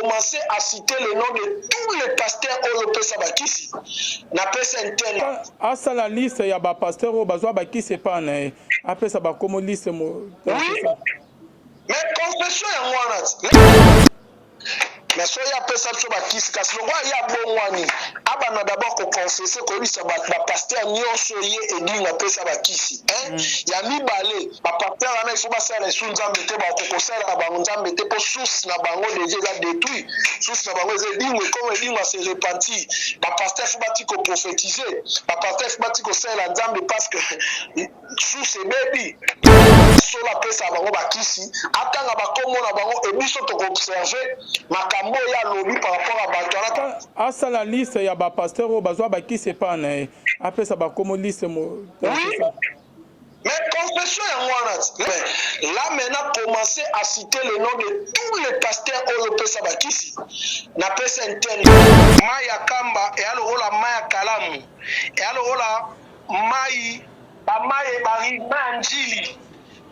commencé à citer le nom de tous les pasteurs Oyopesa Bakisi. Na pesa interne. Asa la liste ya ba pasteur o bazwa bakisi pa na apesa ba comme liste mo. Oui. Mais confession ya mwana. Mais so ya pesa biso bakisi kasi longwa ya bongwani abana d'abord ko confesser ko bisa ba pasteur nyonso ye edinga pesa bakisi ya mibale ba pasteur wana il faut ba sala su nzambe te ba ko sala na bango nzambe te po source na bango déjà la détruit source na bango ezedingwe comme edingwa se repentir ba pasteur faut ba ti ko prophétiser ba pasteur faut ba ti ko sala nzambe parce que source baby so la pesa bango bakisi atanga ba komo na bango e biso to observer makambo ya lobi par rapport à bato asa la liste ya ba pasteur o bazwa bakisi pa na apesa ba comme liste mo. Mais confession ya mwana. Là maintenant commencer à citer le nom de tous les pasteurs Oyopesa Bakisi. Na pesa interne Maya Kamba et alola Maya Kalamu et alola Mai ba Mai bari manjili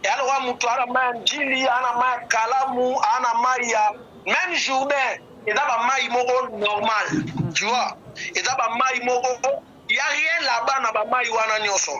et alola mutu ala manjili ana Maya Kalamu ana Maya même journée et d'abord Mai moko normal tu vois et d'abord Mai moko il y a rien là-bas na ba Mai wana nyoso.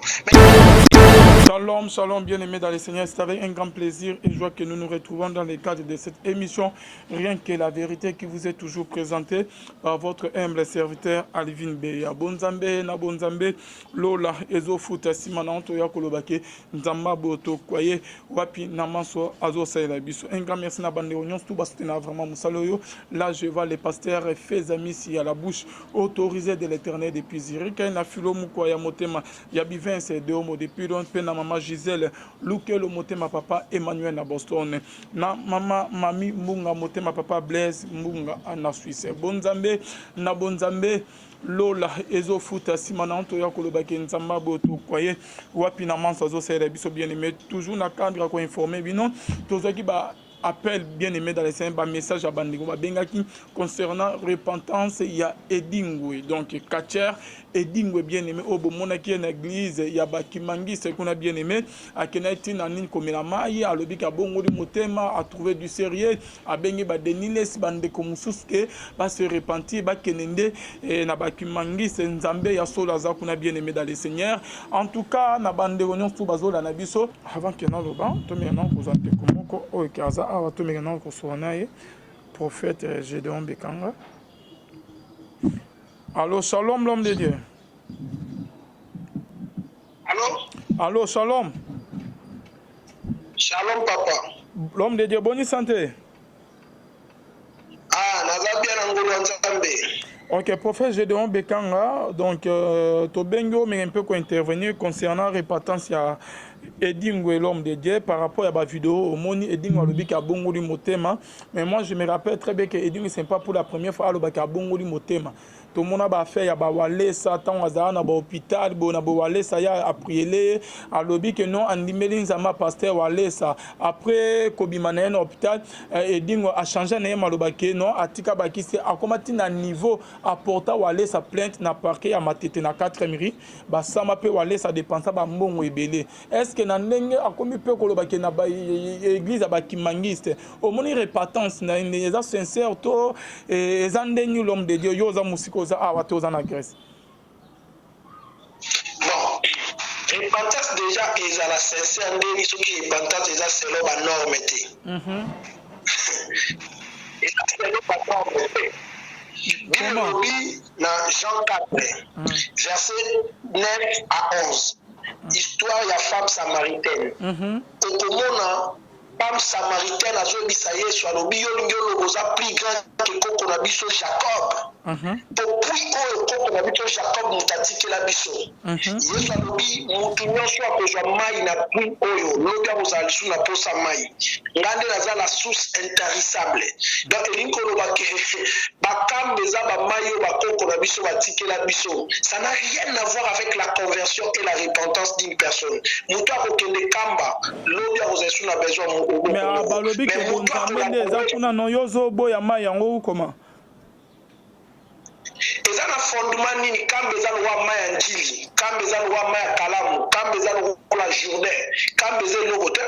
Shalom, shalom, bien-aimés dans le Seigneur. C'est avec un grand plaisir et joie que nous nous retrouvons dans le cadre de cette émission. Rien que la vérité qui vous est toujours présentée par votre humble serviteur Alvin Beya. Bonzambe, na bonzambe, Lola, Ezo Futa, Simananto, Yakolobake, Nzamba, Boto, Kwaye, Wapi, Namaso, Azo, Saïlabiso. Un grand merci à Bande Oignon, tout bas soutenir vraiment Moussaloyo. Là, je vois les pasteurs faits amis ici à la bouche, autorisés de l'éternel depuis Zirika, na Philo Moukoya Motema, Yabi Vince, Deomo, depuis Don Pena. Maman Gisèle, Lukelo Motema papa Emmanuel na Boston, na mama mami Munga Motema papa Blaise Munga na Suisse. Bonzambe na bonzambe Lola Ezo Futa Simananto ya kolobaki nzamba boto kwaye wapi na mansa zo sere biso bien aimé toujours na cadre ko informer bino tozaki ba appel bien aimé dans les saints bas message à Bandingo Bengaki concernant repentance il y a Edingwe donc Kacher Edingwe bien aimé au bomona qui est une église il y a Bakimangi c'est qu'on a bien aimé à Kenati Nanin comme la maille à l'obika bongo du motema à trouver du sérieux à bengi ba deniles bande comme souske va se repentir ba kenende et na Bakimangi c'est Nzambe ya sola za qu'on a bien aimé dans les seigneurs en tout cas na bande réunion tout bazola na biso avant que na loba to maintenant vous ante komoko o kaza awa to maintenant ko sonaye prophète Gédéon Bekanga. Allô, shalom l'homme de Dieu. Allô? Allô, shalom. Shalom papa. L'homme de Dieu, bonne santé. Ah, naza bien ngolo nzambe. Ok, prophète Gédéon Bekanga, donc Tobengo mais un peu quoi intervenir concernant repentance ya Edingwe l'homme de Dieu par rapport à la vidéo au moni Edingwe lobi ka bongo du motema mais moi je me rappelle très bien que Edingwe c'est pas pour la première fois lobi ka bongo du motema tout le monde a fait ya ba wale ça tant azana na ba hôpital bona ba wale ça ya prier à lobi que non andimeli nzama pasteur wale ça après kobimana na hôpital Edingwe a changé na maloba que non atika ba ki c'est a comment na niveau apporta wale sa plainte na parquet ya matete na 4 mairie ba sama pe wale ça dépensa ba mbongo ebele est-ce que na ndenge akomi pe koloba ke na ba église ba kimangiste au moni repentance na eza sincère to eza ndenge l'homme de Dieu yoza musiko za awa to za na Grèce. Bon, repentance déjà eza la sincère ndenge soki repentance eza selon ba norme te. Et selon ba norme te. Bible na Jean 4 verset 9 à 11. Histoire ya femme samaritaine. Okomona femme samaritaine azobisa Yesu alobi yo lingi oloboza plus grand que koko na biso Jacob. Depuis oyo koko na biso Jacob mutatikela biso. Yesu alobi mutu nyonso akozwa mai na prix oyo lobi akozala lisu na posa mai. Ngande naza la source intarissable. Donc elingi oloba ke bakambe eza bamai oyo bakoko na biso batikela biso. Ça n'a rien à voir avec la conversion et la repentance d'une personne. Mutu akokende kamba lobi akozala lisu na besoin. Mais abalobi ke bonzambe eza kuna no yozo boya mai yango comment? Eza na fondement nini kambe eza lowa mai ya njili, kambe eza lowa mai ya kalamu, kambe eza lowa la journée, kambe eza logo te.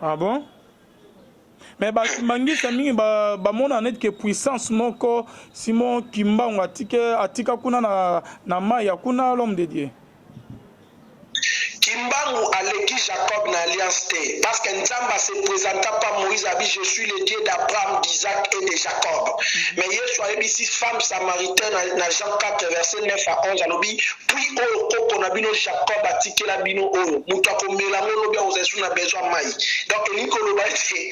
Ah bon? Mais bangisa mingi bamona net que puissance moko Simon Kimbangu atika kuna na maya kuna l'homme de Dieu. Kimbangu aleki Jacob na alliance te parce que Nzamba se présenta pas Moïse abi je suis le Dieu d'Abraham, d'Isaac et de Jacob. Mais Yesu a dit femme samaritaine dans Jean 4 verset 9 à 11 alobi puis o koko na bino Jacob atiki la bino o muto ko melango lobi ozesu na besoin mai. Donc elinko loba ete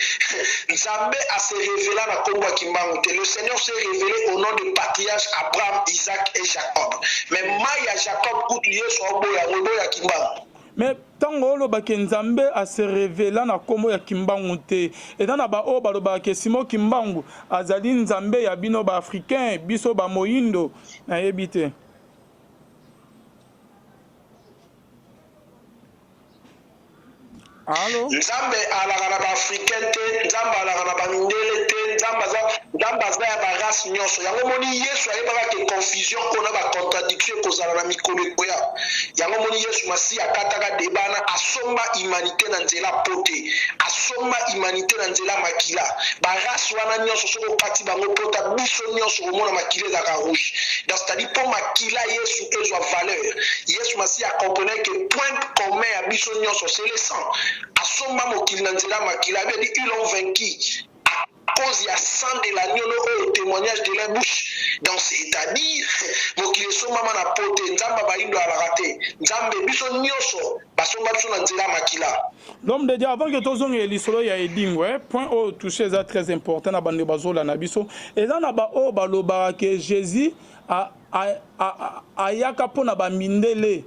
Nzambe a se révélé na kombo Kimbangu te. Le Seigneur s'est révélé au nom de patriarches Abraham, Isaac et Jacob. Mais mai à Jacob kutu Yesu oboya Kimbangu. Mais tango lo bake Nzambe a se révéla na kombo ya Kimbangu te. Et dans na ba o ba lo bake Simon Kimbangu azali Nzambe ya bino ba africain biso ba moyindo na yebite. Allô? Nzambe alaka na ba africain te, Nzambe alaka na ba mindele te, Nzambe aza ya ba race nyonso. Yango moni Yesu ayebaka ke confusion kona ba contradiction kozala na mikolo ekoya. Yango moni Yesu masi akataka debana asomba humanité na nzela pote, asomba humanité na nzela makila. Ba race wana nyonso soko kati bango pota biso nyonso omona makila za rouge. Donc c'est-à-dire pour makila Yesu ezwa valeur. Yesu masi a comprenait que point commun ya biso nyonso c'est le sang. Asomba mokili na nzela makila avait dit ils l'ont vaincu à cause il y a sang de l'agneau au témoignage de leur bouche. Donc c'est-à-dire mokili somba na pote nzamba baindo ala raté nzambe biso nyonso basomba biso na nzela makila. L'homme de Dieu avant que tous les lisolo ya eding ouais point au toucher ça très important na bande bazola na biso et dans na ba o baloba que Jésus a yaka pona ba mindele.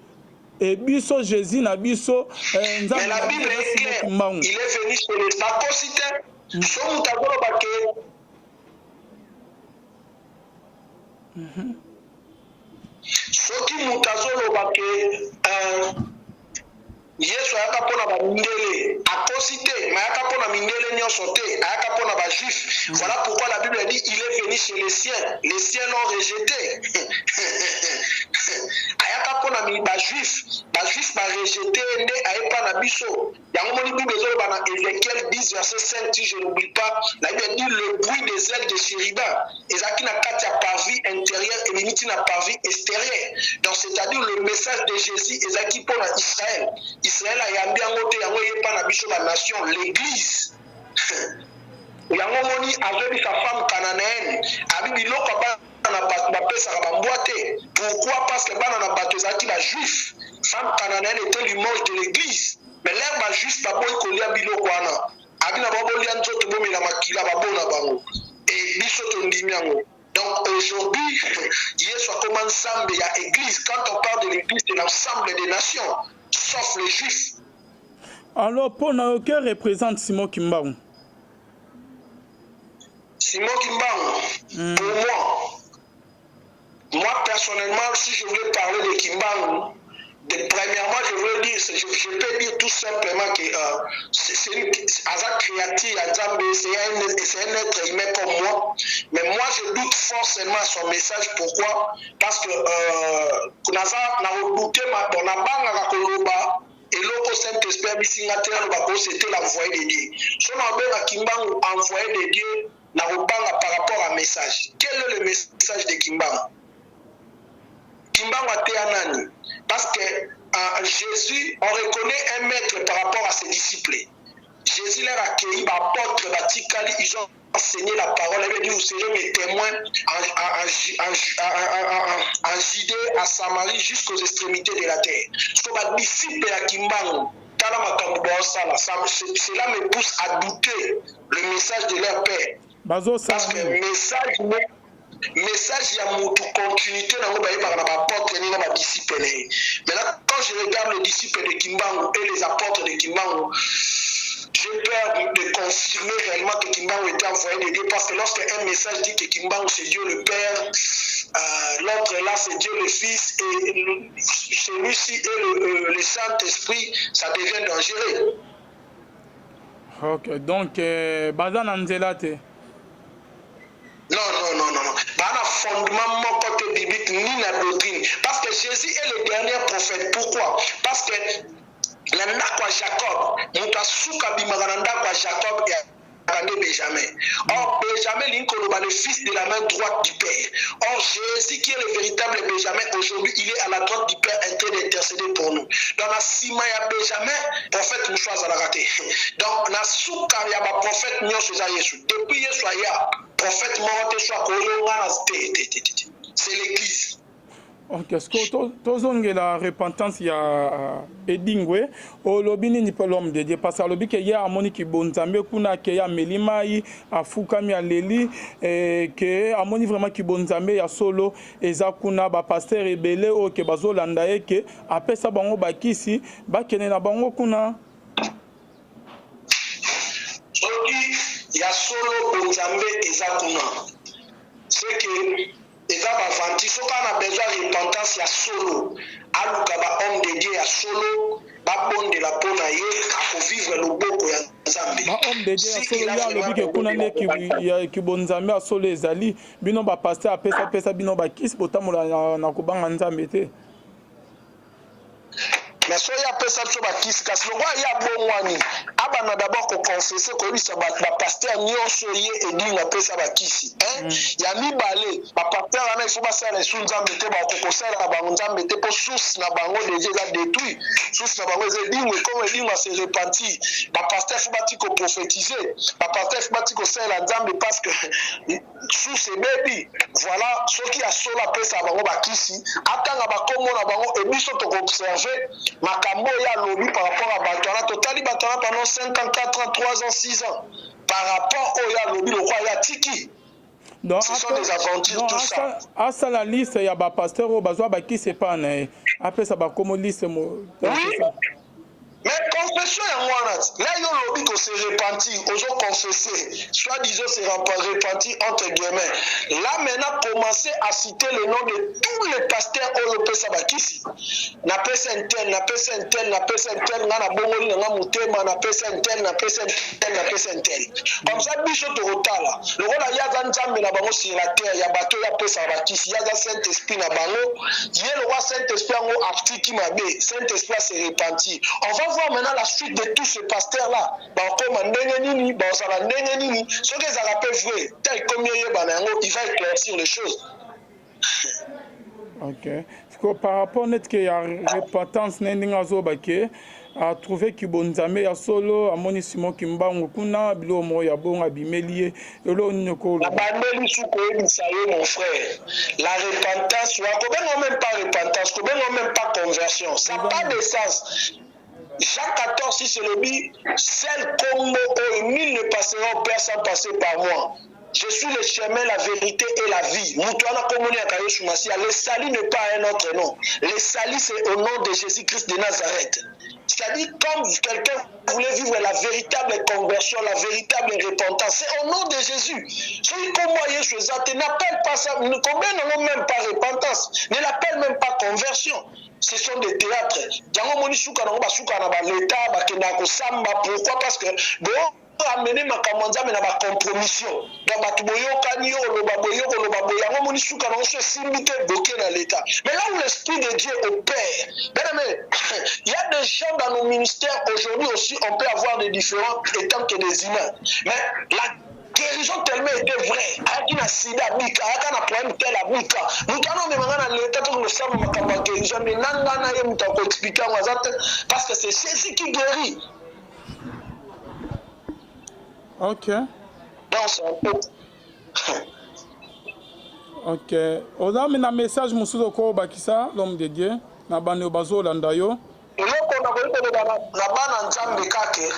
Et biso Jésus na biso mais la Bible est claire. Il est venu sur le sacocité. Son mutagolo bake. Soki mutazolo bake Yesu ayaka pona ba mindele akosité mais ayaka pona mindele nyonso te ayaka pona ba juif. Voilà pourquoi la Bible dit il est venu chez les siens l'ont rejeté. Ayaka pona ba juif ba rejeté nde ayepa na biso. Yango moni Bible ezoloba na Ézéchiel 10 verset 5 si je n'oublie pas, la Bible dit le bruit des ailes de chérubin ezaki na kati ya parvis intérieur et limiti na parvis extérieur. Donc c'est-à-dire le message de Jésus ezaki pona Israël. Israël a yambi yango te yango yepa na biso la nation l'église. Yango moni azoli sa femme cananéenne abi biloko na bato bapesaka bambwa te. Pourquoi? Parce que bana na bato ezalaki ba juif. Femme cananéenne était l'image de l'église. Mais l'air ba juif baboyi kolia biloko wana abi na babolia nzoto bomela makila babona bango et biso tondimi yango. Donc aujourd'hui Yesu akoma nzambe ya église. Quand on parle de l'église c'est l'ensemble des nations sauf les juifs. Alors pour nous que représente Simon Kimbangu? Simon Kimbangu pour moi personnellement si je voulais parler de Kimbangu, premièrement, je veux dire, je peux dire tout simplement que c'est une créature, c'est un être humain comme moi. Mais moi, je doute forcément à son message. Pourquoi? Parce que et l'autre Saint-Esprit, c'était l'envoyé de Dieu. Si on a Kimbangu envoyé de Dieu, par rapport à message. Quel est le message de Kimbangu? Kimbangu a nani? Parce que Jésus, on reconnaît un maître par rapport à ses disciples. Jésus leur a accueilli par apôtre, ils ont enseigné la parole. Il a dit, vous serez mes témoins en Judée, à Samarie, jusqu'aux extrémités de la terre. Ce que les disciples de Kimbangu, cela me pousse à douter le message de leur père. Parce que le message ya mutu continuité na ngo bayeba na apôtres ni na ba disciples. Maintenant quand je regarde les disciples de Kimbangu et les apôtres de Kimbangu, j'ai peur de confirmer réellement que Kimbangu était envoyé de Dieu parce que lorsque un message dit que Kimbangu c'est Dieu le Père, l'autre là c'est Dieu le Fils et celui-ci et le Saint-Esprit, ça devient dangereux. Ok, donc bazan anzelate. Non. Pas fondement mon côté biblique ni la doctrine. Parce que Jésus est le dernier prophète. Pourquoi? Parce que l'anda kwa Jacob, mutasuka bimagananda kwa Jacob et Benjamin. Or, Benjamin Lincoln, le fils de la main droite du Père. Or, Jésus, qui est le véritable Benjamin, aujourd'hui, il est à la droite du Père en train d'intercéder pour nous. Dans la Sima, il y a Benjamin, prophète Mouchoaz à la raté. Donc, dans la Souka, il y a un prophète Nyos Jésus. Depuis Yesu, il y a prophète Morote Soa Koyonga. C'est l'église. Ok, ce que tozonge la repentance ya edingwe o lobini ni l'homme de Dieu parce que lobi ke ya amoni ki bonzambe kuna ke ya melimai afukami aleli ke amoni vraiment ki bonzambe ya solo eza kuna ba pasteur ebele o ke bazolanda ye ke apesa bango bakisi bakene na bango kuna soki ya solo bonzambe eza kuna c'est que et ça va fanti so quand on a besoin de repentance ya solo aluka ba homme de Dieu ya solo ba bonde la pona ye ako vivre le boko ya Nzambe ba homme de Dieu ya solo ya lobi ke kuna ne ki bonzambe ya solo ezali bino ba pasteur apesa bino ba kisi botamola na kubanga Nzambe te mais so ya pesa so ba kisi kasi longwa ya bongwani abana d'abord ko confesser ko bisa ba pasteur nyonso ye edinga pesa ba kisi ya mibale ba pasteur ana il faut ba sala su Nzambe te ba ko sala ba Nzambe te po sous na bango déjà la détruit sous na bango edinga comme edinga se repentir ba pasteur faut ba ti ko prophétiser ba pasteur faut ba ti ko sala Nzambe parce que sous c'est baby voilà ce qui a sola pesa bango ba kisi atanga ba komo na bango et biso to observer makambo ya lobi par rapport à Batana totali Batana pendant 54 ans 3 ans 6 ans par rapport au ya lobi le roi ya tiki. Donc ce sont des aventures tout ça asa la liste ya ba pasteur o bazwa ba kisi pa na après ça ba comme liste mo mais confession ya mwana là yo lobi ko se repentir ozo confesser soit disant se repentir entre guillemets là maintenant commencer à citer le nom de tous les pasteurs au pesa bakisi na pesa intel na pesa intel na pesa intel na bongoli na mutema na pesa intel na pesa intel na pesa intel comme ça biso to rotala le rôle ya za Nzambe na bango sur la terre ya bato ya pesa bakisi ya za Saint Esprit na bango ye le roi Saint Esprit ngo aptiki mabe Saint Esprit se repentir on va voir maintenant la suite de tous ces pasteurs là comme ndenge nini ça va ndenge nini ce que ça rappelle vrai tel comme il va éclaircir les choses. Ok par rapport net que ya repentance ndinga zo bake a trouvé ki bonzambe ya solo amoni Simon Kimbangu kuna bilo mo ya bonga bimelie elo nyoko la bandeli suko ebisaye mon frère la repentance wa ko bengo même pas repentance ko bengo même pas conversion ça pas de sens. Jean 14, si c'est le but, seul Congo où nul ne passera au Père sans passer par moi. Je suis le chemin, la vérité et la vie. Le salut n'est pas un autre nom. Le salut, c'est au nom de Jésus-Christ de Nazareth. C'est-à-dire, comme quelqu'un voulait vivre la véritable conversion, la véritable repentance, c'est au nom de Jésus. Celui qu'on voyait chez eux, n'appelle pas ça, combien n'ont même pas repentance, ne l'appelle même pas conversion. Ce sont des théâtres. Pourquoi? Parce que amener ma commandant mais na ba compromission donc batu boyokani oloba yango moni suka na so simité bloqué dans l'état mais là où l'esprit de Dieu opère il y a des gens dans nos ministères aujourd'hui aussi on peut avoir des différents étant que des humains mais la guérison tellement était vraie ayaki na sida bika ayaka na problème tel abika mutano memanga na l'état tout le sang makamba guérison mais nanga na ye mutako expliquer parce que c'est Jésus qui guérit. Ok. Non, c'est un peu. Ok. Oza mina message musuzo ko bakisa l'homme de Dieu na bande bazo landa yo. Eloko na koyeba na bana Nzambe kake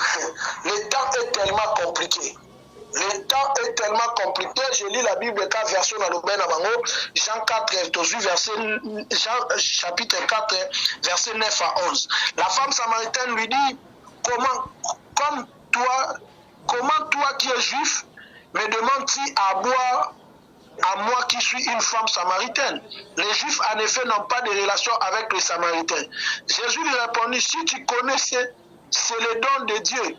le temps est tellement compliqué. Le temps est tellement compliqué. Je lis la Bible 4 version dans le Bénin Bango, Jean 4 verset Jean chapitre 4 verset 9 à 11. La femme samaritaine lui dit comment toi qui es juif, me demandes-tu à boire à moi qui suis une femme samaritaine? Les juifs en effet n'ont pas de relation avec les samaritains. Jésus lui répondit, si tu connaissais, c'est le don de Dieu.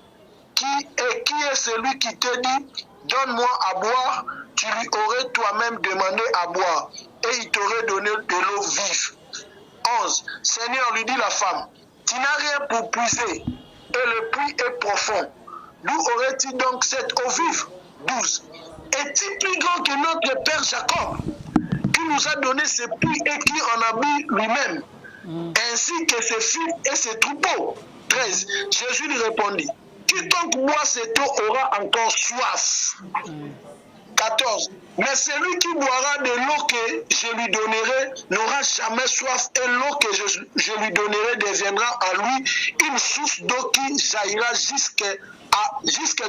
Qui est celui qui te dit, donne-moi à boire, tu lui aurais toi-même demandé à boire, et il t'aurait donné de l'eau vive. 11. Seigneur, lui dit la femme, tu n'as rien pour puiser, et le puits est profond. d'où aurait-il donc cette eau vive? 12. Est-il plus grand que notre Père Jacob, qui nous a donné ses puits et qui en a bu lui-même, ainsi que ses fils et ses troupeaux? 13. Jésus lui répondit, quiconque boit cette eau aura encore soif. 14. Mais celui qui boira de l'eau que je lui donnerai n'aura jamais soif, et l'eau que je lui donnerai deviendra en lui une source d'eau qui jaillira jusque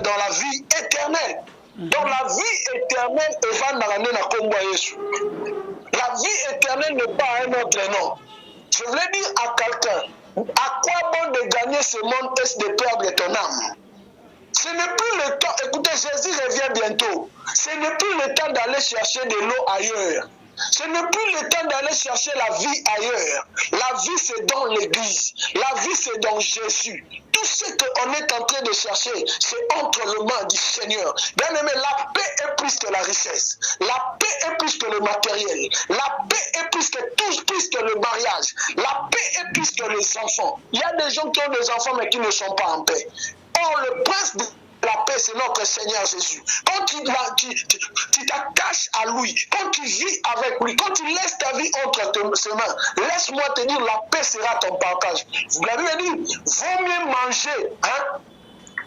dans la vie éternelle. Donc la vie éternelle est la vie éternelle n'est pas un autre nom. Je voulais dire à quelqu'un, à quoi bon de gagner ce monde et de perdre ton âme? Ce n'est plus le temps, écoutez, Jésus revient bientôt. Ce n'est plus le temps d'aller chercher de l'eau ailleurs. Ce n'est plus le temps d'aller chercher la vie ailleurs. La vie, c'est dans l'Église. La vie, c'est dans Jésus. Tout ce qu'on est en train de chercher, c'est entre les mains du Seigneur. Bien aimé, la paix est plus que la richesse. La paix est plus que le matériel. La paix est plus que tout, plus que le mariage. La paix est plus que les enfants. Il y a des gens qui ont des enfants, mais qui ne sont pas en paix. Or, le prince de la paix, c'est notre Seigneur Jésus. Quand tu t'attaches à lui, quand tu vis avec lui, quand tu laisses ta vie entre ses mains, laisse-moi te dire, la paix sera ton partage. Vous l'avez dit, vaut mieux manger, hein?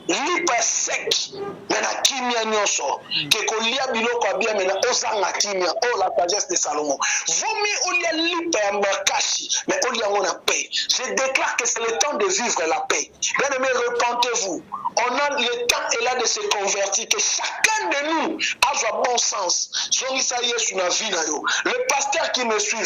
Lipa sec, mais na kimia nyoso, que kolia biloko abia mais na ozanga kimia, oh la sagesse de Salomon. Vomi olia lipa ya makashi, mais olia ngona paix. Je déclare que c'est le temps de vivre la paix. Bien aimé, repentez-vous. On a le temps est là de se convertir, que chacun de nous a un bon sens. Le pasteur qui me suit,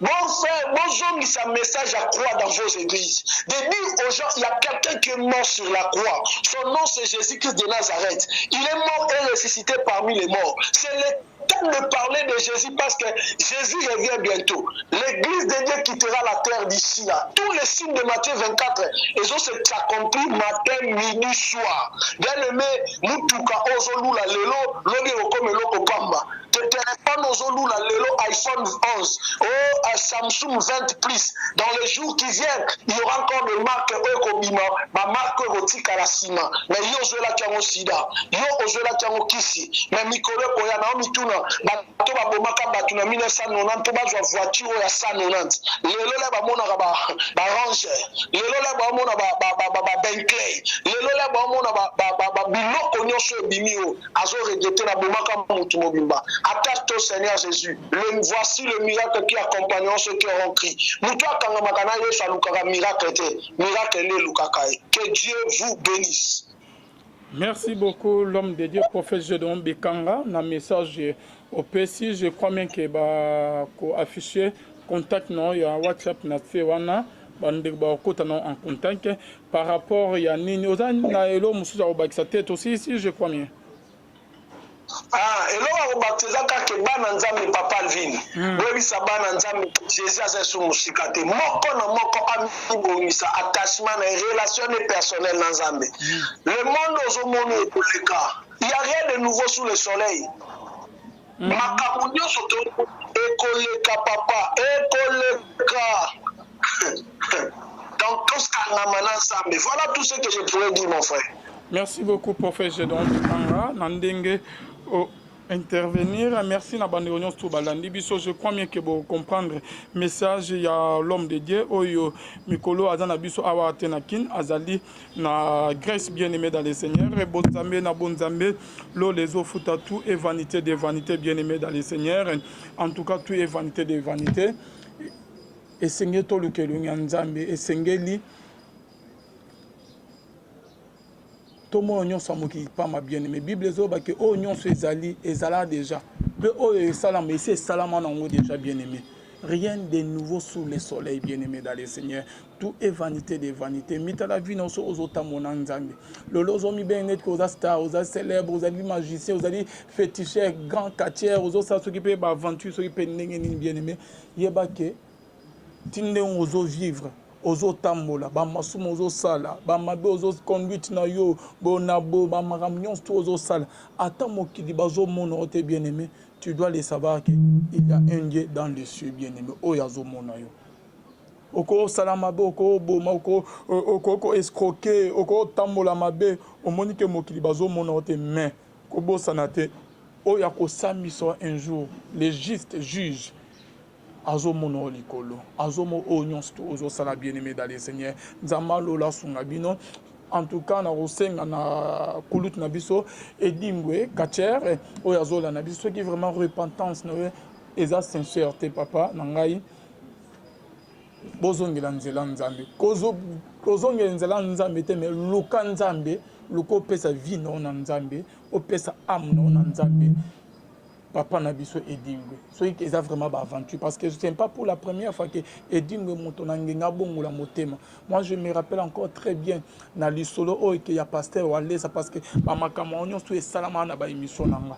bon frère, bon sa message à croix dans vos églises. De dire aux gens, il y a quelqu'un qui est mort sur la croix. Son nom c'est Jésus-Christ de Nazareth. Il est mort et ressuscité parmi les morts. C'est le temps de parler de Jésus parce que Jésus revient bientôt. L'église de Dieu quittera la terre d'ici là. Tous les signes de Matthieu 24, ils ont s'accompli matin, midi, soir. Bien aimé, Mutuka Ozolula Lelo, Logi Okome Loko Pamba. Tes téléphones Ozolula Lelo, iPhone 11, Samsung 20 Plus. Dans les jours qui viennent, il y aura encore des marques Ekobima, ma marque Erotique à la ciment. Mais yo Zola Tiango Sida, yo Zola Tiango Kisi, mais Mikole Koyana, Mituna, Bato Babomaka Batuna 1990, pour ma voiture à 190. Lelo la Bamona Range, Lelo la Bamona Bentley, Lelo la Bamona Biloko Nyosho Bimio, Azo regretté la Bomaka Moutumobimba. Attache-toi au Seigneur Jésus. Voici le miracle qui accompagnera ceux qui auront crié. Que Dieu vous bénisse. Merci beaucoup, l'homme de Dieu, prophète Gédéon Bekanga. Dans le message au PC, je crois bien que affiché contact non, il y a WhatsApp na Fewana. En contact par rapport il y a Nini Ozana Elo Moussa Obakisa tête aussi ici, je crois bien. Ah, et là, on va bana nzambe papa Alvin. Oui, ça bana nzambe Jésus a sur musikate. Moko na moko amibonisa attachement et relation personnelle dans nzambe. Le monde aux hommes est pour le cas. Il n'y a rien de nouveau sous le soleil. Makamunyo soto ekoleka papa, ekoleka. Donc tout ce qu'on a maintenant nzambe. Voilà tout ce que je pourrais dire mon frère. Merci beaucoup prophète Gédéon Bekanga. Nandenge intervenir. Merci na bande réunion tout balandi biso. Je crois bien que vous comprendre message il y a l'homme de Dieu oyo Mikolo azana biso awa tenakin azali na grâce bien-aimée dans le Seigneur et bonzambe na bonzambe lo les ofuta tout est vanité des vanités bien-aimées dans le Seigneur. En tout cas tout est vanité des vanités. Et Seigneur to le kelu nzambe et sengeli Tomo nyonso moki pas ma bien-aimé Bible zo ba que o nyonso ezala déjà mais o salam c'est salama nango déjà bien-aimé. Rien de nouveau sous le soleil bien-aimé dans le Seigneur. Tout est vanité des vanités. Mita la vie non so ozota mona nzambe. Lolo zo mi ben net ko za star, oza célèbre, oza magicien, oza féticheur, grand quartier, ozo sa s'occuper ba aventure, s'occuper ndenge nini bien-aimé. Yeba ke tinde ozo vivre ozo tambola ba masumo ozo sala ba mabe ozo conduite na yo bonabo ba maramnion tout ozo sala ata mokili bazo mona ote bien-aimé, tu dois le savoir que il y a un Dieu dans les cieux bien-aimé o yazo mona yo oko salamabe oko boma oko escroquer oko tambola mabe omoni ke mokili bazomona ote mais kobosana te oyo akosambisa un jour le juste juge azomona likolo azomo oyo nyonso to ozosala bien aimé dans le Seigneur nzambe alola sunga bino. En tout cas na kosenga na kulutu na biso edingwe kachere oyo azola na biso qui vraiment repentance na eza sincère te papa na ngai bozongela nzela nzambe kozongela nzela nzambe te mais luka nzambe luka opesa vie na nzambe opesa âme na nzambe papa na biso edingwe soki eza vraiment baventure parce que ce n'est pas pour la première fois que edingwe moto na ngenga bongola motema. Moi je me rappelle encore très bien na lisolo oyo ke ya pasteur Walesa parce que bamakambo nyonso esalama na baémission nanga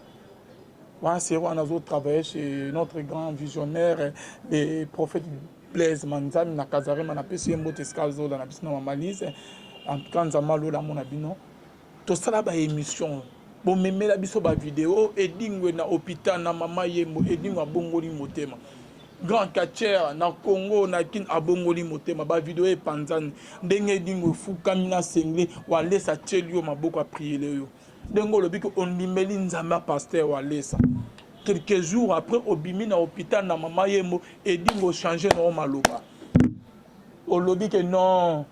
wana c'est wana azo travailler chez notre grand visionnaire le prophète Blaise Manzami na Kazarema na pesi mbote skazola na biso na malise en tout cas nzama lola mona bino to sala ba émission bon memela biso ba vidéo edingwe na hôpital na mama yemo edingwe abongoli motema grand catcher na Congo na kin abongoli motema ba vidéo e panzani ndenge edingwe fukami na sengle Walesa tchelio maboko a prier yo ndenge lobi ko ondimeli nzamba pasteur Walesa. Quelques jours après, obimi na hôpital na mama yemo et dit ngo changer no maloba. O lobi que non.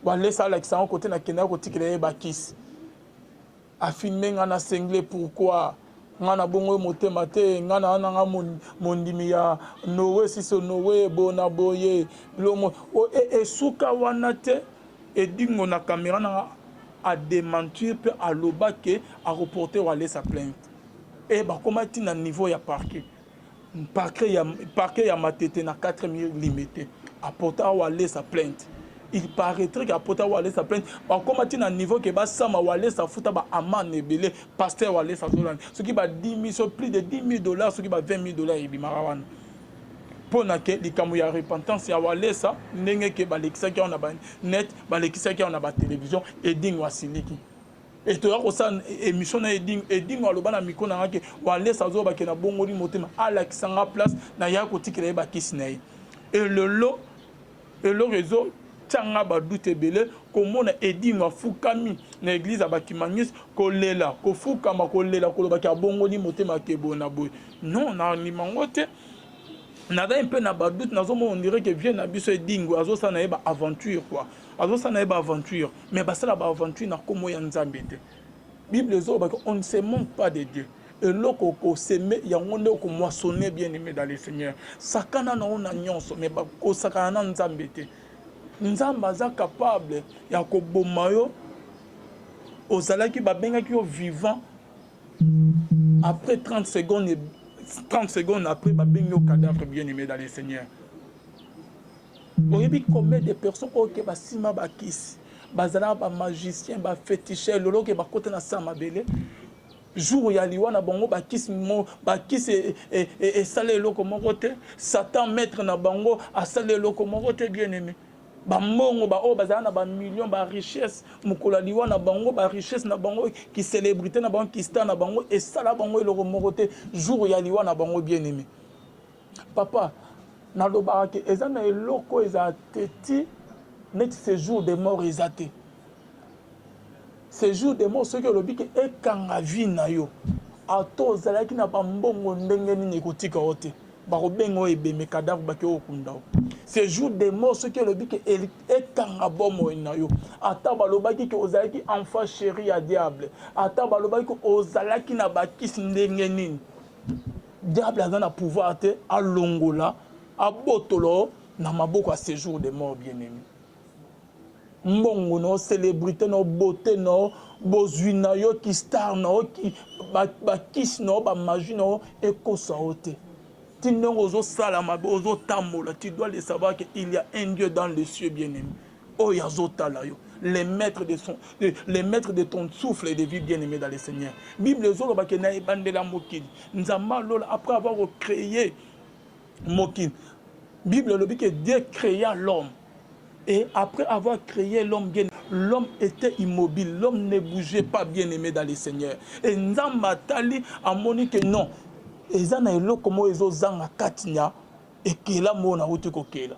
Walesa Alexandre côté na kena côté que ba kiss. Affirmer ngana sengle pourquoi ngana bongo motema te ngana nga mondimi ya nowe siso nowe bona boye lomo o e suka wana te et dit ngo na caméra na a démentir peut à loba que a reporter Walesa plainte. Et bah comment tu na niveau ya parquet ya matete na 4000 limité apporter Walesa plainte il paraîtrait qu'apporter Walesa plainte bah comment tu na niveau que ba sama Walesa futa ba amane ebele pasteur Walesa zolani ce qui va 10 000 plus de $10,000 ce qui va $20,000 et bimarawan pour na ke likamu ya repentance ya Walesa ndenge ke ba lekisa ki on a ba net ba lekisa ki on a ba télévision et ding wasiliki. Et tu as aussi une émission na eding aloba na mikona ngake Walesa zo ba ke na bongoli motema ala kisanga place na ya kotikela ba kisinayi et le réseau tanga ba doute belé komona eding afukami na église abakimangis kolela kofukama kolela koloba ka bongoli motema ke bona boy non na limangote nada un peu na ba doute nazomo on dirait que vient na biso eding azo sa na ba aventure quoi. Ça n'a pas aventure, mais ça la aventure n'a comme ya nzambe te. Bible zo on ne se manque pas de Dieu. Et loko ko seme ya ngonde ko moissonner bien aimé dans le Seigneur. Sakana na ona nyonso mais ba ko sakana na nzambe te. Nzamba za capable ya ko bomayo ozalaki ba bengaki yo vivant après 30 secondes après ba bengi yo cadavre bien aimé dans le Seigneur. Oyebi combien de personnes qui ba sima ba kisi bazala ba magicien ba féticheur lolo ke ba kote na sama bele jour ya liwa na bango ba kisi et salé loko moko te Satan maître na bango a salé loko moko te bien aimé ba mongo ba o bazala na ba millions ba richesse mukola liwa na bango ba richesse na bango ki célébrité na bango ki star na bango et sala bango loko moko te jour ya liwa na bango bien aimé papa na lobaka ke eza na eloko eza teti net séjour de mort ezate séjour de mort soki olobi ke ekanga vi na yo ato ozalaki na bambongo ndenge nini ekotika yo te bakobenga oyo ebeme cadavre bake okunda o séjour de mort soki olobi ke ekanga bomoi na yo ata balobaki ke ozalaki enfant chéri ya diable ata balobaki ke ozalaki na bakisi ndenge nini diable aza na pouvoir te alongola abotolo na maboko a séjour de mort bien-aimé. Mbongo no célébrité no beauté no bozui na yo ki star no ki ba kiss no ba magie no ekosa ote. Tu n'ozo sala mabe ozo tamola, tu dois le savoir qu'il y a un Dieu dans les cieux bien-aimé. Oh yazota la yo. Les maîtres de ton souffle et de vie bien-aimé dans le Seigneur. Bible zolo ba ke na ebandela mokili. Nzamba lola après avoir créé Mokin. Bible le dit que Dieu créa l'homme. Et après avoir créé l'homme, l'homme était immobile. L'homme ne bougeait pas bien aimé dans le Seigneur. Et Nzamba tali a moni que non. Et ça n'a eu comment ils ont zanga katinya et que la mona uti kokela.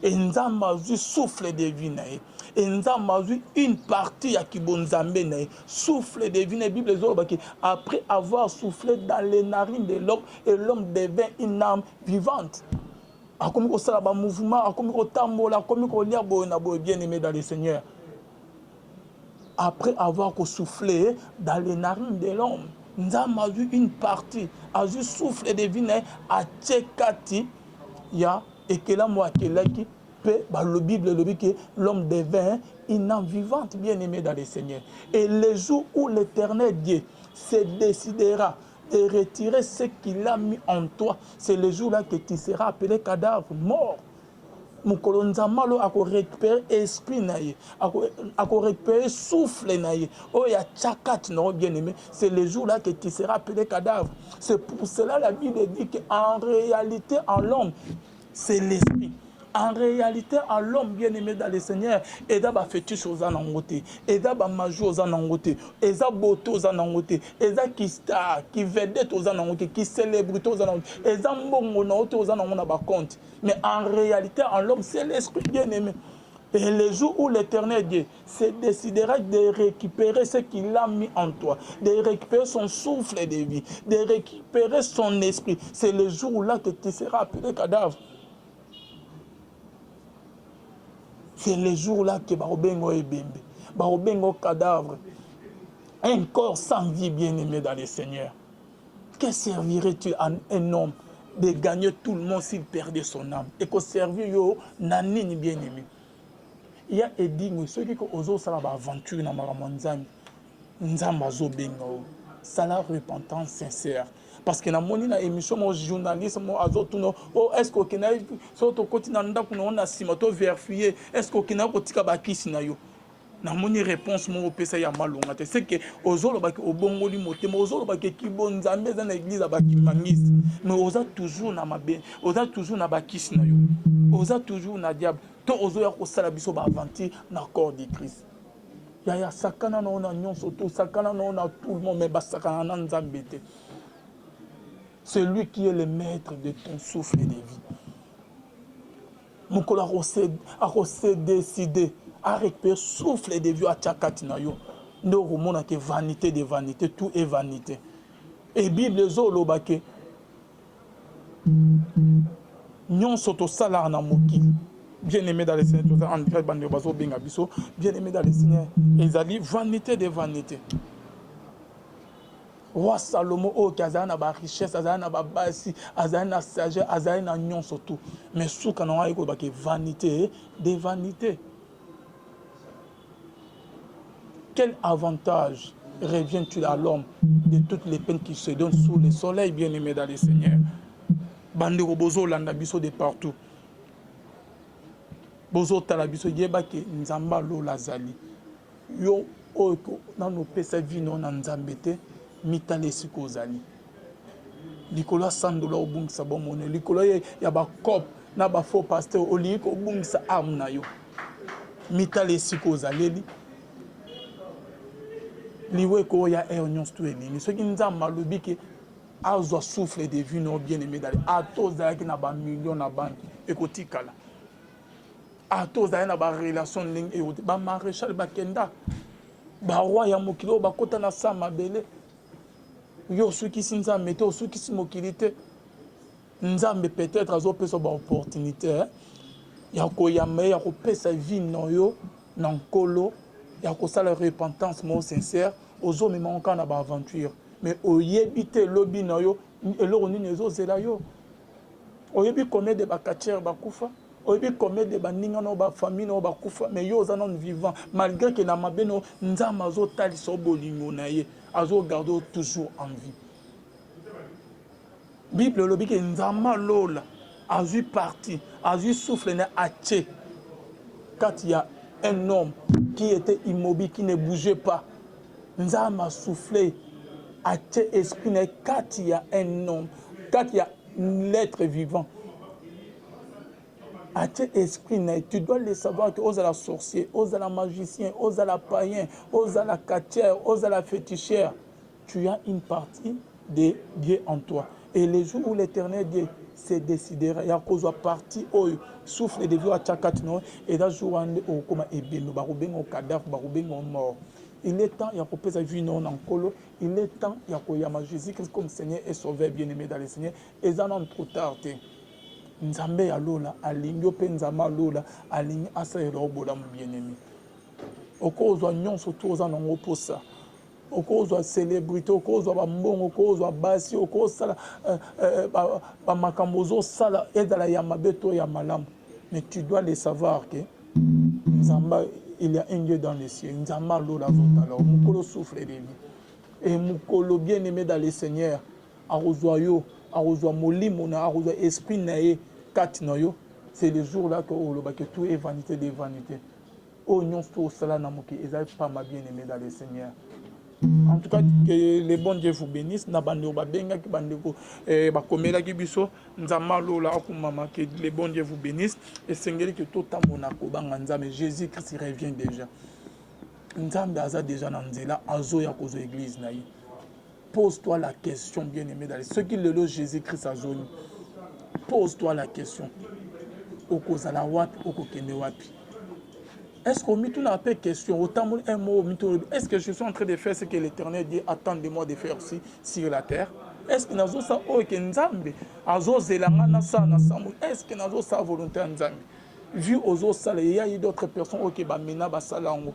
Et nzambe azwi souffle de vie na ye. Et nzambe azwi une partie ya kibonzambe na ye. Souffle de vie na Bible ezolobaki après avoir soufflé dans les narines de l'homme et l'homme devint une âme vivante. Akomi ko sala ba mouvement, akomi ko tambola, akomi ko lia boye na boye bien-aimé dans le Seigneur. Après avoir soufflé dans les narines de l'homme, nzambe azwi une partie, azwi souffle de vie na ye atchekati ya ekela mo akelaki pe ba le Bible le dit que l'homme devint une âme vivante bien-aimé dans le Seigneur. Et le jour où l'Éternel Dieu se décidera de retirer ce qu'il a mis en toi, c'est le jour-là que tu seras appelé cadavre mort. Mukolo nzambe lo ako récupérer esprit na ye, ako récupérer souffle na ye. Oh ya tchakati na bien-aimé, c'est le jour-là que tu seras appelé cadavre. C'est pour cela la Bible dit qu'en réalité en l'homme c'est l'esprit. En réalité, en l'homme bien-aimé dans le Seigneur, et d'abord fétiche aux anangotés, et d'abord majou aux anangotés, et d'abord boto aux anangotés, et d'abord qui star, qui vedette aux anangotés, qui célébrité aux anangotés, et d'abord aux anangotés. Mais en réalité, en l'homme, c'est l'esprit bien-aimé. Et le jour où l'Éternel Dieu se décidera de récupérer ce qu'il a mis en toi, de récupérer son souffle de vie, de récupérer son esprit, c'est le jour-là que tu seras appelé cadavre. C'est le jour-là que Barobengo est bébé, Barobengo cadavre, un corps sans vie bien-aimé dans le Seigneur. Que servirait-il à un homme de gagner tout le monde s'il perdait son âme? Et que servir yo nanini bien-aimé. Il y a des dignes, ceux qui osent ça va aventure dans Maramonzami, Nzamba Zobengo, ça la repentance sincère. Parce que dans mon émission, mon journaliste, mon azotuno, oh, est-ce qu'on a sur ton côté dans on a simato vérifié, est-ce qu'on a kotika bakisi na yo? Na mon réponse mon opesa ya malonga te c'est que ozolo baki obongoli motema ozolo baki kibonzambe dans l'église abaki mangisi mais oza toujours na mabe oza toujours na bakisi na yo oza toujours na diable to ozo ya ko sala biso ba aventure na corps de Christ. Ya sakana na ona nyonso to sakana na ona tout le monde mais ba sakana na nzambe te. Celui qui est le maître de ton souffle de vie. Mon collègue a décidé à récupérer souffle de vie à Tchakatinayo. Nous remonons que vanité de vanité, tout est vanité. Et Bible zolo bake. Nyon soto sala na moki. Bien-aimé dans le Seigneur, André Bandebazo Bengabiso, bien-aimé dans le Seigneur, Ezali, vanité de vanité. Roi Salomon, oh, qui a na richesse, a na basi, a na sagesse, a na nyon surtout. Mais sous quand on a eu vanité des vanités. Quel avantage revient-il à l'homme de toutes les peines qui se donnent sous le soleil, bien-aimé dans le Seigneur? Bandero bozo landa biso de partout. Bozo talabiso yeba ke nzamba lo lazali. Yo oko na no pesa vino na nzambete. Mitale sikozali likolo sandola obungisa bomone likolo ya ba cop na ba faux pasteur oliko obungisa arme na yo mitale sikozali liwe ko ya eonyon stueli ni soki nzamba lobi ke azwa souffle de vie no bien aimé dali atoza ki na ba million na banque ekotikala atoza na ba relation ling e ba maréchal ba kenda ba roi ya mokilo ba kota na sama bele. Yo ceux qui sont mettés ceux qui sont moquilité nzambe peut-être azo pesa ba opportunité ya ko yamba ya ko pesa vie no yo na nkolo ya ko sala repentance mo sincère ozo me manka na ba aventure mais oyebite lobi no yo eloko nini ezo zela yo oyebi combien de ba katier ba kufa oyebi combien de ba ninga no ba famille no ba kufa mais yo za non vivant malgré que na mabeno nzamba zo tali so bolingo na ye azo garder toujours en vie. Bible le dit que nzamba lola a vu parti, a vu souffle na ache. Quand il y a un homme qui était immobile, qui ne bougeait pas, nzamba soufflé ache esprit na quand il y a un homme, quand il y a l'être vivant. Ache esprit na tu dois le savoir que aux la sorcier, aux la magicien, aux la païen, aux la catière, aux la fétichère, tu as une partie de Dieu en toi. Et le jour où l'Éternel Dieu c'est décidé. Il y a cause parti au souffle de vie à Tchakatino et d'un jour au coma et bien nous barubeng au cadavre barubeng au mort. Il est temps, il y a coupé sa vie non en colo. Il est temps, il y a koyama Jésus-Christ comme Seigneur et Sauveur bien-aimé dans le Seigneur. Et ça non trop tard. Nzambe ya lola alingi pe nzama lola alingi asa elobola bien-aimé. Okozwa nyonso toza nango posa. Okozwa célébrité, okozwa bambongo, okozwa basi, okozala bamakambo sala ezala ya mabe to ya malamu. Mais tu dois le savoir que Nzamba, il y a un Dieu dans les cieux. Nzamba lola zotala. Mukolo souffle de vie. Et mukolo bien-aimé dans le Seigneur. Arozwa yo, arozwa molimo na arozwa esprit nae kat noyo. C'est le jour là que tout est vanité des vanités. Oh non, tout cela n'a pas ma bien-aimé dans le Seigneur. En tout cas, que le bon Dieu vous bénisse. Na bande ba benga ki bande ko ba komela ki biso nzama lola akumama, que le bon Dieu vous bénisse et sengeli que tout tamona ko banga nzame Jésus Christ revient déjà. Nzambe aza déjà na nzela azo ya kozo église na yi. Pose-toi la question bien-aimé dans ceux qui le lo Jésus Christ azoni. Pose-toi la question. Okozala wapi okokende wapi? Est-ce qu'on met tout la paix question, autant un mot, est-ce que je suis en train de faire ce que l'Éternel dit, attend de moi de faire aussi sur la terre? Est-ce que nous ça oh que nzambe azo zelanga na sa na samu? Est-ce que nous ça volonté nzambe? Vu aux autres salles, il y a eu d'autres personnes qui ba mena ba salango.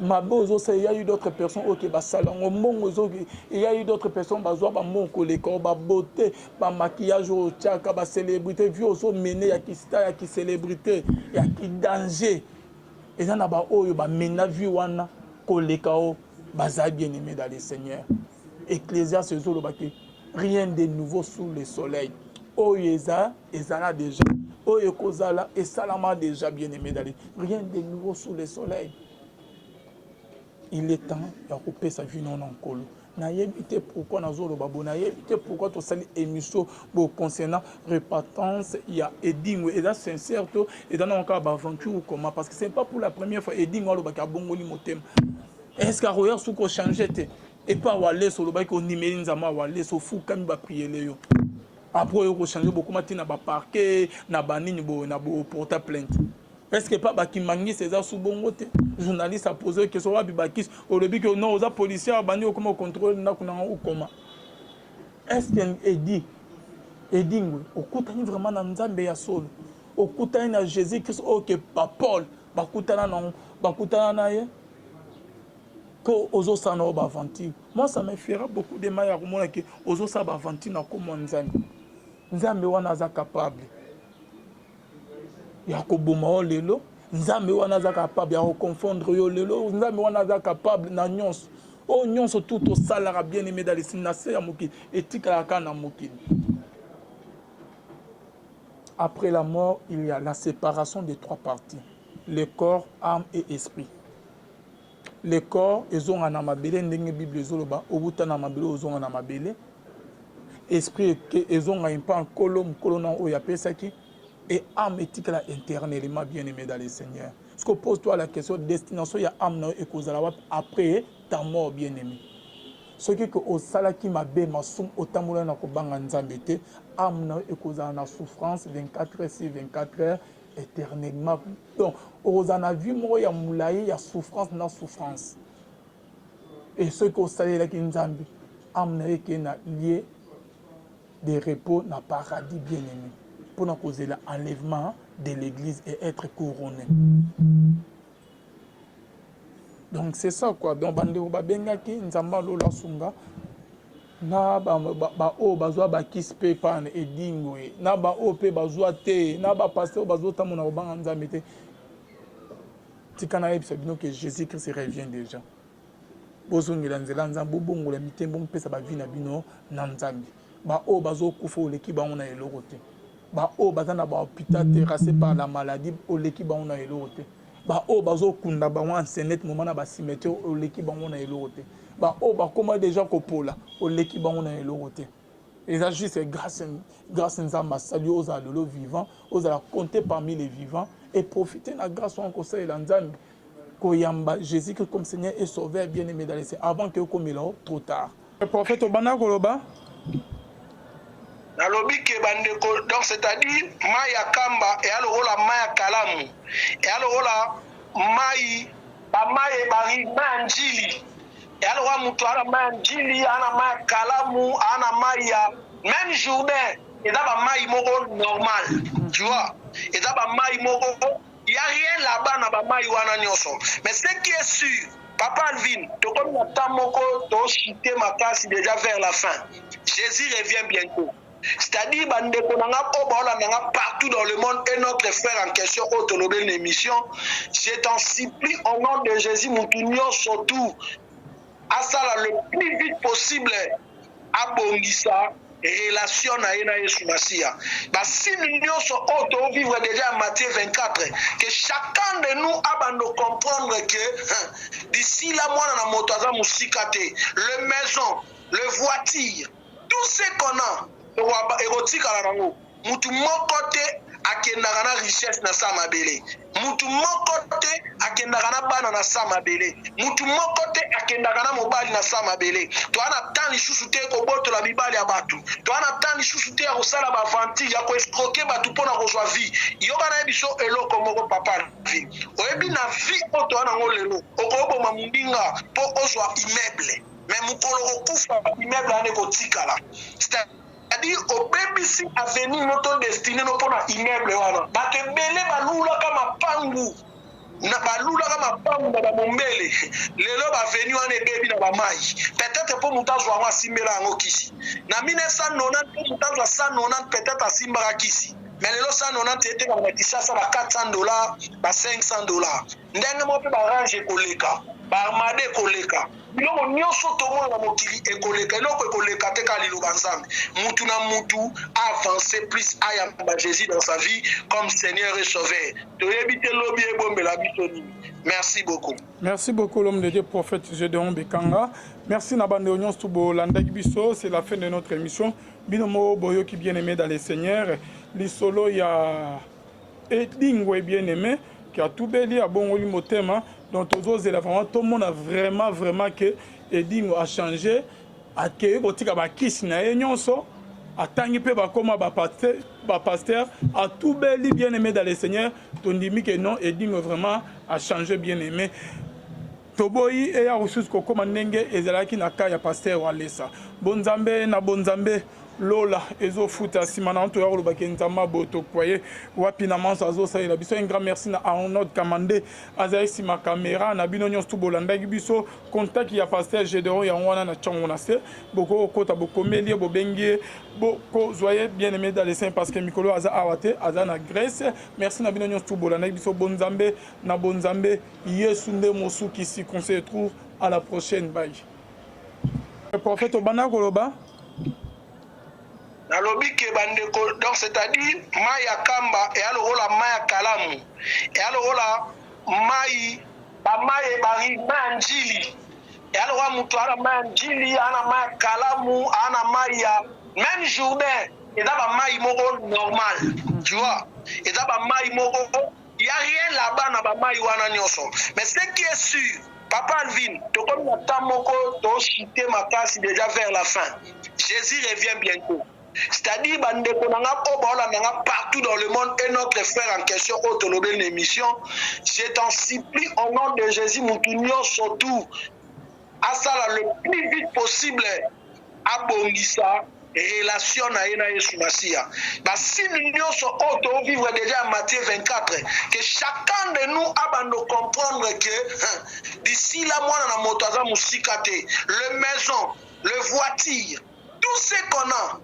Mabo aux autres, il y a eu d'autres personnes qui ba salango. Mon aux il y a eu d'autres personnes ba zoa ba mon koleko ba beauté, ba maquillage au tchaka ba célébrité. Vu aux autres mener ya ki star ya ki célébrité, ya ki danger. Et ça n'a pas eu de vie wana kolekao baza bien-aimé dans le Seigneur. Ecclésiaste rien de nouveau sous le soleil. Oyeza ezala déjà. Oyekozala et salama déjà bien-aimé dans le rien de nouveau sous le soleil. Il est temps de couper sa vie non en colo. N'ayébité pourquoi nous avons babo, n'ayébité pourquoi tu as une émission concernant repentance, il y a Eding, et là sincère, et dans un cas d'aventure ou comment, parce que ce n'est pas pour la première fois, Eding, on a bongoli motem. Est-ce qu'à regarder ce qu'on change, et pas aller sur le bail qu'on numérise nzama aller sur fou comme va prier les yo. Après, on change beaucoup matin na ba parquet, na ba nini bo na bo porta plainte. Est-ce que pas qui mangi ces sous bon côté journaliste a posé que soit bibakis au début que non aux policiers a banni comment contrôle na kuna ou comment est-ce qu'il dit edingo okutani vraiment na nzambe ya solo okutani na Jésus Christ OK pas Paul bakutana na ye ko ozo sana ba aventure. Moi ça me fera beaucoup de mal à komona que ozo sa ba aventure na comme nzambe wana za capable ya koboma o lelo nzambe wana za capable ya confondre yo lelo nzambe wana za capable na nyonso o nyonso tout au salara bien-aimé dans les sinase ya mokili etikala kana mokili. Après la mort, il y a la séparation des trois parties, le corps, âme et esprit. Le corps ezonga na mabele ndenge Bible ezoloba obuta na mabele ozonga na mabele. Esprit ezonga impa nkolo mkolo na oya pesaki. Et âme éthique là éternellement bien-aimé dans le Seigneur. Parce que pose-toi la question de destination, il y a âme et cause après ta mort bien-aimé. Ce qui est au sala qui m'a bé ma soum au tamoula na kobanga nzambete âme et cause na souffrance 24 heures sur 24 heures éternellement. Donc aux ana vu moi ya moulaye ya souffrance na souffrance. Et ce que au sala là qui nzambi âme qui na lié de repos na paradis bien-aimé. Pour nous causer l'enlèvement de l'église et être couronné. Donc c'est ça quoi. Donc bandeko babengaki nzamba lola sunga na ba o bazwa ba kispe pan edingo na ba o pe bazwa te na ba pasteur bazwa tamona obanga nzambe te. Tikana yebisa bino que Jésus Christ revient déjà. Bozongela nzela nzambe bongola mitembo mpesa ba vie na bino na nzambe. Ba o bazo kufa oleki bango na eloko te. Ba o bazana ba hôpital terrassé par la maladie au leki ba on a elote ba o bazo kunda ba wan senet moment na ba cimetière au leki ba on a elote ba o ba comment déjà kopola au leki ba on a elote et ça juste grâce nzamba salut aux alolo vivants aux ala compter parmi les vivants et profiter na grâce en conseil la nzambe koyamba Jésus comme Seigneur et Sauveur bien-aimé dans les avant que comme il trop tard. Le prophète Obana Koloba nalobi ke bandeko, donc c'est-à-dire maya kamba et alola maya kalamu et alola mai ba mai bari manjili et alola mutu ana manjili ana maya kalamu ana maya même journée et da ba mai moko normal, tu vois, et da ba mai moko il y a rien là-bas na ba mai wana nyoso. Mais ce qui est sûr, Papa Alvin, to comme na tamoko to chité makasi déjà vers la fin. Jésus revient bientôt. C'est-à-dire, partout dans le monde, et notre frère en question, autonomie de l'émission, je t'en supplie au nom de Jésus, nous tournions surtout à ça le plus vite possible, à Bongissa, relation à Yesu Massia. Si nous sommes vivre déjà en Matthieu 24, que chacun de nous a de comprendre que d'ici là, moi, dans la motoza musikate, le maison, le voiture, tout ce qu'on a, érotique à la rango, mutu mokote akendaka na richesse na sa mabele, mutu mokote akendaka na bana na sa mabele, mutu mokote akendaka na mobali na sa mabele. To ana tan lisusu te ko botola mibali ya batu, to ana tan lisusu te ya kosala ba vanti ya ko escroquer batu pona kozwa vie. Yoka na biso eloko moko papa vie. Oyebi na vie oto ana ngolelo, okoboma mundinga po ozwa immeuble. Mais mukolo okufa immeuble ane ko tikala. C'est-à-dire au BBC avenir notre destinée no pona immeuble wana. Bakebele balula kama pangu. Na balula kama pangu na bamombele. Lelo ba venu wana ebebi na ba mai. Peut-être pour mutazwa wa simbela ngo kisi. Na 1990 pour mutazwa 190 peut-être asimbara kisi. Mais lelo 190 était comme ça ba $400, ba $500. Ndenge mo pe ba range koleka. Ba armade koleka. Biloko nyonso tomo na mokili ekoleka, eloko ekoleka te ka liloba nzambe. Mutu na mutu avancer plus ayamba Jésus dans sa vie comme Seigneur et Sauveur. Toyebi te lobi ebombela biso nini. Merci beaucoup. Merci beaucoup l'homme de Dieu prophète Gédéon Bekanga. Merci Nabande Onion Stubo Landak Biso, c'est la fin de notre émission. Binomo Boyo qui bien aimé dans les Seigneurs. L'isolo il y a Edingwe bien aimé qui a tout béli à bon motema. Donc tout le monde a vraiment que Edingo a changé, a créé botika ba kiss na enyonso, a tangi pe ba koma ba pasteur, a tout beli bien aimé dans les Seigneurs, ton dimi que non Edingo vraiment a changé bien aimé. Toboyi e ya ressources ko koma ndenge ezalaki na ka ya pasteur Walesa. Bonzambe na bonzambe Lola ezo futa simana to yaro ba kenzama boto kwaye wapi na manso azo sa ila biso un grand merci na Arnaud Kamande azai sima caméra na bino nyos to bolanda biso contact ya pasteur Gédéon ya wana na changona se boko kota boko melie bo bengi boko zoye bien aimé dans les saints parce que Mikolo aza awate aza na Grèce. Merci na bino nyos to bolanda biso bonzambe na bonzambe Yesu nde mosu qui si qu'on se retrouve à la prochaine. Bye. Le prophète Obana Koloba nalobi ke bandeko, donc c'est-à-dire maya kamba et alola maya kalamu et alola mai ba mai bari manjili et alola mutu ana manjili ana maya kalamu ana maya même journée et da ba mai moko normal, tu vois, et da ba mai moko il y a rien là-bas na ba mai wana nyoso. Mais ce qui est sûr, Papa Alvin, to comme na tamoko to chité makasi déjà vers la fin. Jésus revient bientôt. C'est-à-dire, partout dans le monde, et notre frère en question, autonomie de l'émission, je t'en supplie au nom de Jésus, nous tournions surtout à ça le plus vite possible, à Bongissa, relation à Yesu Massia. Si nous sommes vivre déjà en Matthieu 24, que chacun de nous a de comprendre que d'ici là, moi, dans la motoza musikate, le maison, le voiture, tout ce qu'on a,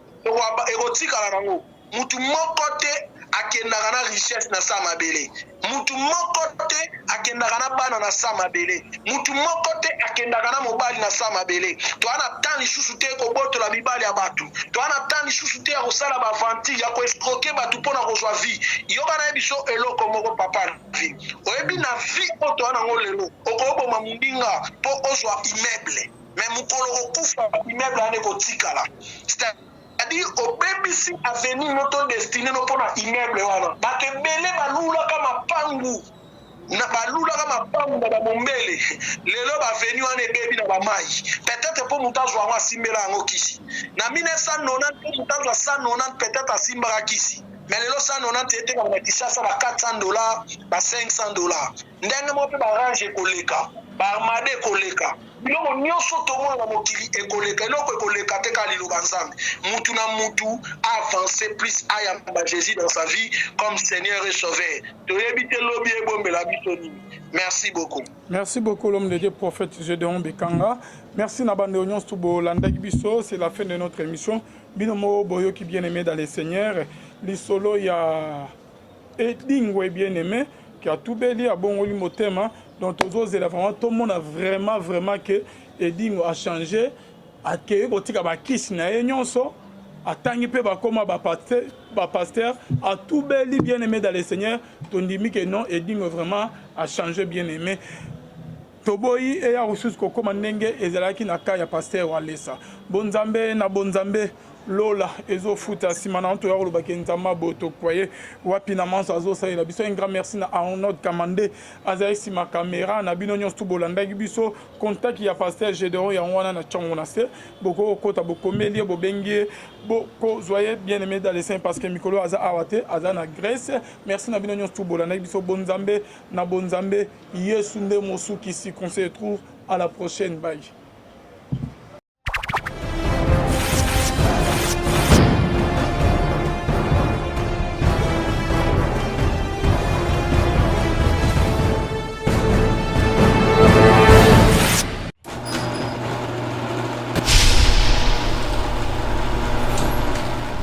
érotique à la rango, mutu mokote akendaka na richesse na sa mabele, mutu mokote akendaka na bana na sa mabele, mutu mokote akendaka na mobali na sa mabele. To ana tan lisusu te ko botola mibali ya batu, to ana tan lisusu te ya kosala ba vanti ya ko escroquer batu pona kozwa vie. Yoka na biso eloko moko papa vie. Oyebi na vie oto ana ngolelo, okoboma mundinga po ozwa immeuble. Mais mukolo okufa immeuble ane ko tikala. C'est-à-dire au BBC avenir notre destinée no pona immeuble wana. Bakebele balula kama pangu. na balulaka mapangu na bamombele lelo baveni wana ebebi na bamai peut-être mpo moto azwa yango asimbela yango kisi na 1990 mpo moto azwa 190 peut-être asimbaka kisi mais lelo 190 etekaka na Kinshasa ba $400 ba $500 ndenge moko mpe barange ekoleka baarmade ekoleka biloko nyonso tomona na mokili ekoleka eloko ekoleka te ka liloba nzambe mutu na mutu avance plus ayamba Jésus dans sa vie comme Seigneur et Sauveur toyebi te lobi ebombela biso nini. Merci beaucoup. Merci beaucoup l'homme de Dieu prophète Gédéon Bekanga. Merci Nabande Oignon Stubo Landaki Biso, c'est la fin de notre émission. Binomo Boyo qui bien aimé dans les seigneurs. L'isolo il y a Edingwe bien aimé qui a tout béli à bon motema. Donc aux autres vraiment tout le monde a vraiment que Edingwe a changé. A que botika ba kiss na enyonso. Atangi pe bakoma ba pasteur a tout béli bien aimé dans les seigneurs. Tondimi que non Edingwe vraiment a changé bien aimé. Toboyi et ya ressources ko koma ndenge ezalaki na ka ya pasteur Walesa. Bonzambe na bonzambe Lola ezo futa simana to yaro ba kenzama boto poye wapi na manso azo sa ila biso un grand merci na Arnaud Kamande azai sima caméra na bino nyonso bolanda biso contact ya pasteur Gédéon ya wana na changona se boko kota boko melie bobengie boko zoye bien aimé dans les saints parce que Mikolo aza awate aza na Grèce merci na bino nyonso bolanda biso bonzambe na bonzambe Yesu nde mosu qui si qu'on se retrouve à la prochaine bye.